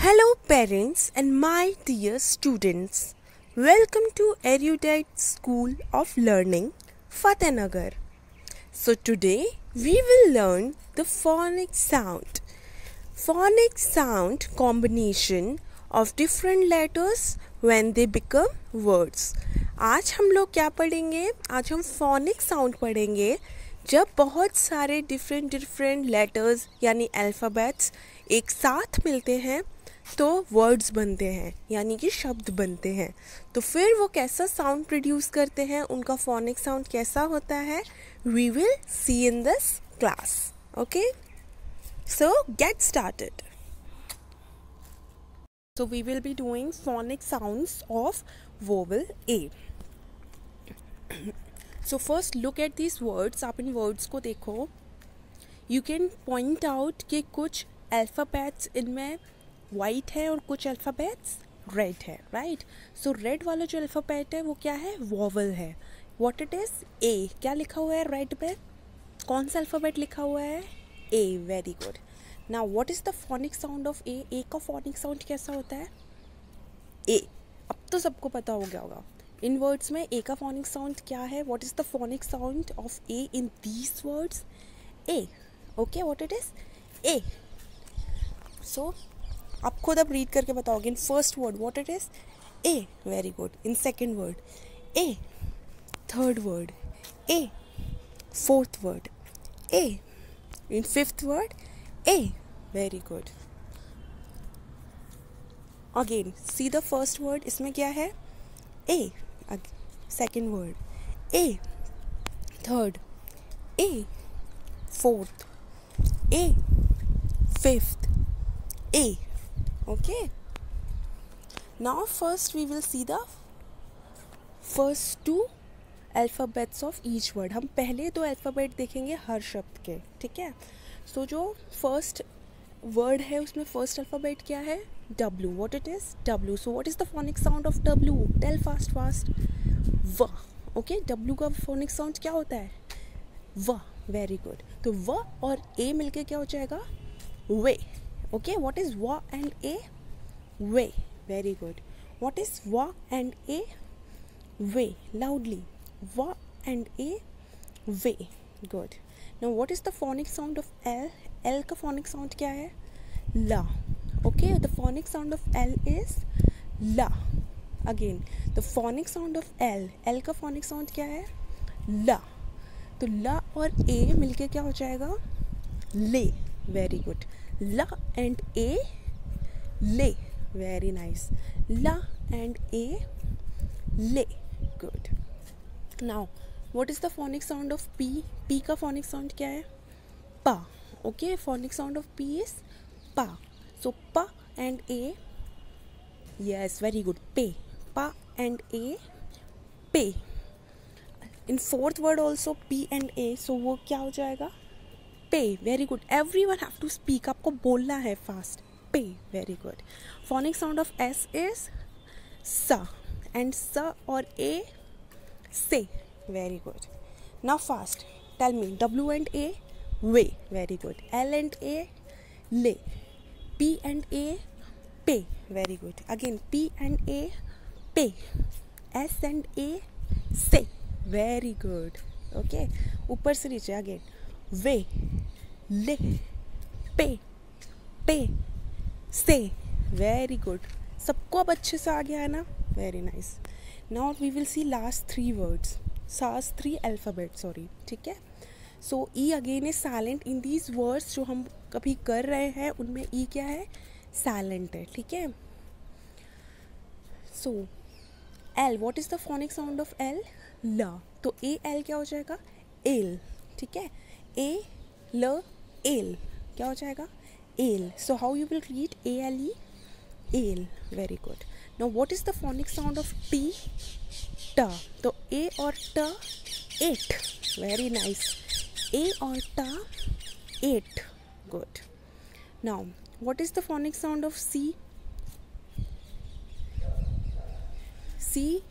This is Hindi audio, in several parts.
Hello, parents and my dear students. Welcome to Erudite School of Learning, Fatehnagar. So, today we will learn the phonic sound. Phonic sound combination of different letters when they become words. आज हम लोग क्या पढ़ेंगे? आज हम phonic sound पढ़ेंगे जब बहुत सारे डिफरेंट लेटर्स यानी अल्फ़ाबेट्स एक साथ मिलते हैं तो वर्ड्स बनते हैं यानी कि शब्द बनते हैं. तो फिर वो कैसा साउंड प्रोड्यूस करते हैं, उनका फोनिक साउंड कैसा होता है, we will see in this class. Okay, so get started. So we will be doing phonic sounds of vowel A. So first look at these words. आप इन words को देखो. You can point out कि कुछ alphabets इनमें वाइट है और कुछ अल्फ़ाबेट्स रेड है, राइट. सो रेड वाला जो अल्फ़ाबेट है वो क्या है, वॉवल है. व्हाट इट इज़, ए. क्या लिखा हुआ है रेड पे, कौन सा अल्फ़ाबेट लिखा हुआ है, A. Very good. Now what is the phonic sound of A. A का फोनिक साउंड कैसा होता है, ए. अब तो सबको पता हो गया होगा इन वर्ड्स में ए का फोनिक साउंड क्या है. What is the phonic sound of A in these words, A. Okay, what it is, A. So आप खुद अब रीड करके बताओगे. In first word what it is, A. Very good. In second word, A. Third word, A. Fourth word, A. In fifth word, A. Very good. Again see the first word, इसमें क्या है, A. Second word, A. Third, A. Fourth, A. Fifth, A. Okay, now first we will see the first two alphabets of each word. हम पहले दो अल्फ़ाबेट देखेंगे हर शब्द के, ठीक है. सो जो फर्स्ट वर्ड है उसमें फर्स्ट अल्फ़ाबेट क्या है, W. What it is, W. So what is the phonic sound of W? Tell fast. W. Okay, W का phonic sound क्या होता है, W. Very good. तो W और A मिलके क्या हो जाएगा, वे. Okay, what is wa and a? Way. Very good. What is wa and a? Way. Loudly. Wa and a? Way. Good. Now what is the phonic sound of L? L का phonic sound क्या है, la. Okay, the phonic sound of L is la. Again, the phonic sound of L. L का phonic sound क्या है, la. तो la और a मिलके क्या हो जाएगा, ले. Very good. La and a, le. Very nice. La and a, le. Good. Now what is the phonic sound of P? P का phonic sound क्या है, pa. Okay, phonic sound of P is pa. So pa and a, yes, very good, pe. Pa and a, pe. In fourth word also P and a, so वो क्या हो जाएगा, pay. Very good. Everyone have to speak, आपको बोलना है fast, pay. Very good. Phonic sound of S is स एंड स और A, say. Very good. Now fast tell me, W and A, way. Very good. L and A, lay. P and A, pay. Very good. Again P and A, pay. S and A, say. Very good. Okay, ऊपर से नीचे. अगेन वे, lay, pay, say. Very good. सबको अब अच्छे से आ गया है ना, very nice. Now we will see last three words, last three alphabet, sorry, ठीक है. So E again is silent in these words जो हम कभी कर रहे हैं उनमें ई क्या है, साइलेंट है, ठीक है. So L, what is the phonic sound of L, ल. तो ए एल क्या हो जाएगा, एल, ठीक है. ए ल एल क्या हो जाएगा, L. So how you will read, A L E, L. Very good. Now what is the phonic sound of T, ट. तो ए और ट, एट. Very nice. ए और ट, at. Good. Now what is the phonic sound of C, C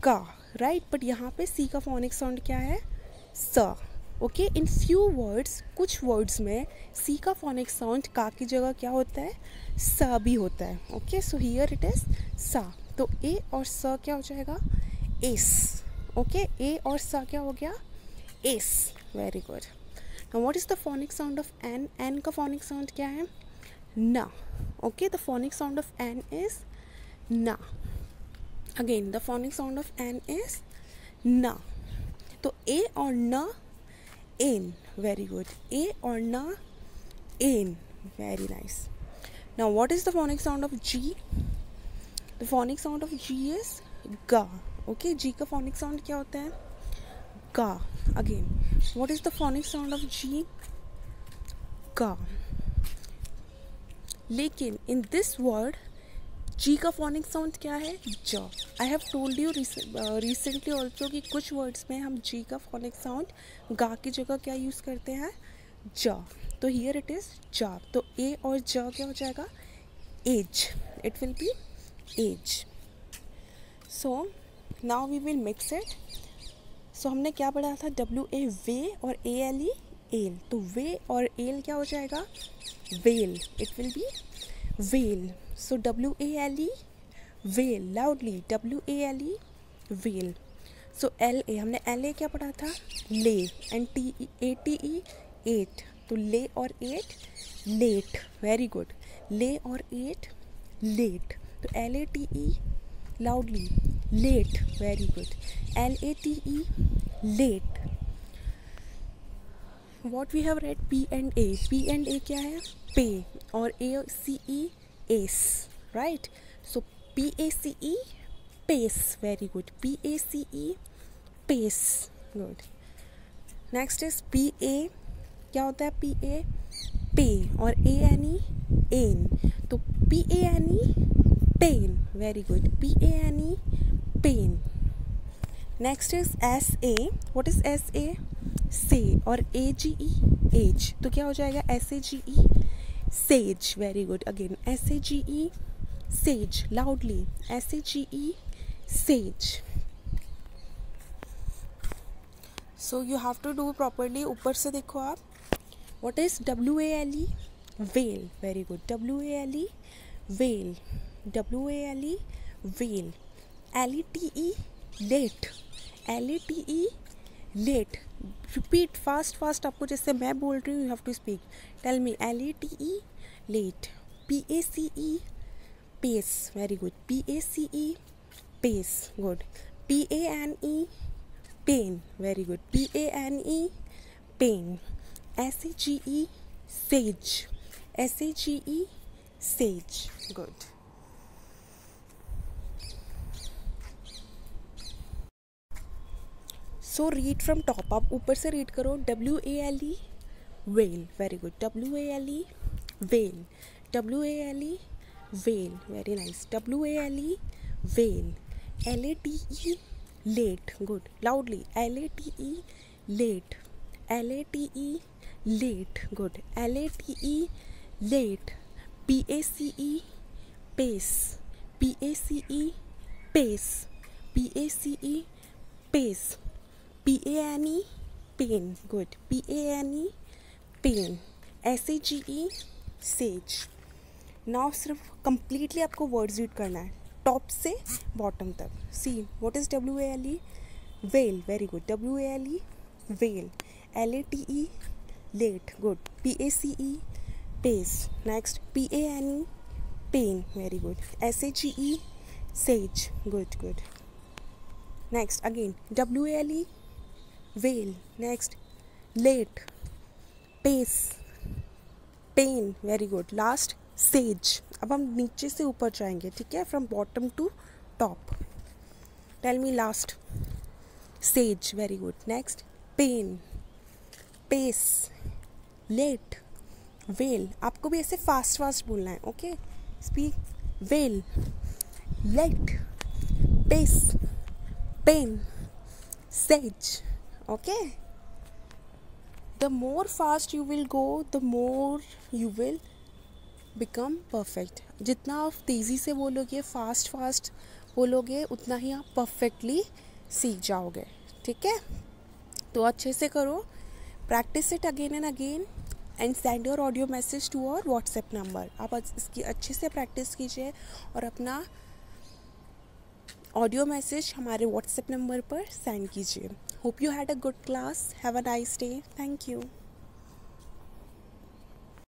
का, राइट. बट यहाँ पे सी का फोनिक साउंड क्या है, स. ओके, इन फ्यू वर्ड्स, कुछ वर्ड्स में सी का फोनिक साउंड का की जगह क्या होता है, सा भी होता है. Okay, so here it is सा. तो ए और सा क्या हो जाएगा, एस. ओके, ए और सा क्या हो गया, S. Very good. Now what is the phonic sound of N. N का फोनिक साउंड क्या है, ना. Okay, the phonic sound of N is ना. Again the phonic sound of N is ना. तो ए और न, एन. Very good. ए और न, an. Very nice. Now what is the phonic sound of G. The phonic sound of G is गा. ओके, जी का फोनिक साउंड क्या होता है, गा. Again what is the phonic sound of G, गा. लेकिन इन दिस वर्ड जी का फोनिक साउंड क्या है, ज. I have told you recently also कि कुछ वर्ड्स में हम जी का फोनिक साउंड गा की जगह क्या यूज़ करते हैं, ज. तो हियर इट इज़ जा. तो ए और ज क्या हो जाएगा, age. It will be age. So now we will mix it. So हमने क्या पढ़ा था, डब्ल्यू ए वे और ए एल ई एल. तो वे और एल क्या हो जाएगा, well. It will be well. So W-A-L-E, whale. Loudly, W-A-L-E, whale. So L-A, हमने L-A क्या पढ़ा था, ले. And T-E-A-T-E, ate. तो ले और एट, लेट. Very good. ले और एट, लेट. तो L-A-T-E, loudly, late. Very good. L-A-T-E, late. What we have read, P and A. P and A क्या है, पे. और A-C-E, ace, right? So P-A-C-E, pace. Very good. P-A-C-E, pace. Good. Next is P-A. क्या होता है P-A? पे. और A-N-E, ain. तो P-A-N-E, pain. Very good. P-A-N-E, pain. Next is S-A. What is S-A? say. और A-G-E, age. तो क्या हो जाएगा, S-A-G-E, sage. Very good. Again, S-A-G-E, sage. Loudly, S-A-G-E, sage. So you have to do properly. ऊपर से देखो आप. What is W-A-L-E? whale. Very good. W-A-L-E, whale. W-A-L-E, whale. L-E-T-E, late. L-E-T-E, late. Repeat fast. आपको जैसे मैं बोल रही हूँ, you have to speak. Tell me. L-E-T-E, late. P-A-C-E, pace. Very good. P-A-C-E, pace. Good. P-A-N-E, pain. Very good. P-A-N-E, pain. S-A-G-E, sage. S-A-G-E, sage. Good. So read from top. आप ऊपर से रीड करो. W-A-L-E, whale. Very good. W-A-L-E, whale. W-A-L-E, whale. Very nice. W-A-L-E, whale. L-A-T-E, late. Good. Loudly. L-A-T-E, late. L-A-T-E, late. Good. L-A-T-E, late. P-A-C-E, pace. P-A-C-E, pace. P-A-C-E, pace. P-A-N-E, pain. Good. P-A-N-E, pain. S-A-G-E, sage. Now सिर्फ completely आपको words read करना है टॉप से बॉटम तक. See, what is W-A-L-E? whale. Very good. W-A-L-E, whale. L-A-T-E, late. Good. P-A-C-E, pace. Next, P-A-N-E, pain. Very good. S-A-G-E, sage. Good. Next, again, W-A-L-E, whale. Next, late, pace, pain. Very good. Last, sage. अब हम नीचे से ऊपर जाएंगे, ठीक है, from bottom to top. Tell me last. sage. Very good. Next, pain, pace, late, whale. आपको भी ऐसे फास्ट बोलना है. Okay, speak. whale, late, pace, pain, sage. Okay, the more fast you will go, the more you will become perfect. जितना आप तेज़ी से बोलोगे, फास्ट बोलोगे, उतना ही आप परफेक्टली सीख जाओगे. ठीक है, तो अच्छे से करो. Practice it again and again and send your audio message to our WhatsApp number. आप इसकी अच्छे से प्रैक्टिस कीजिए और अपना ऑडियो मैसेज हमारे व्हाट्सएप नंबर पर सेंड कीजिए। Hope you had a good class. Have a nice day. Thank you.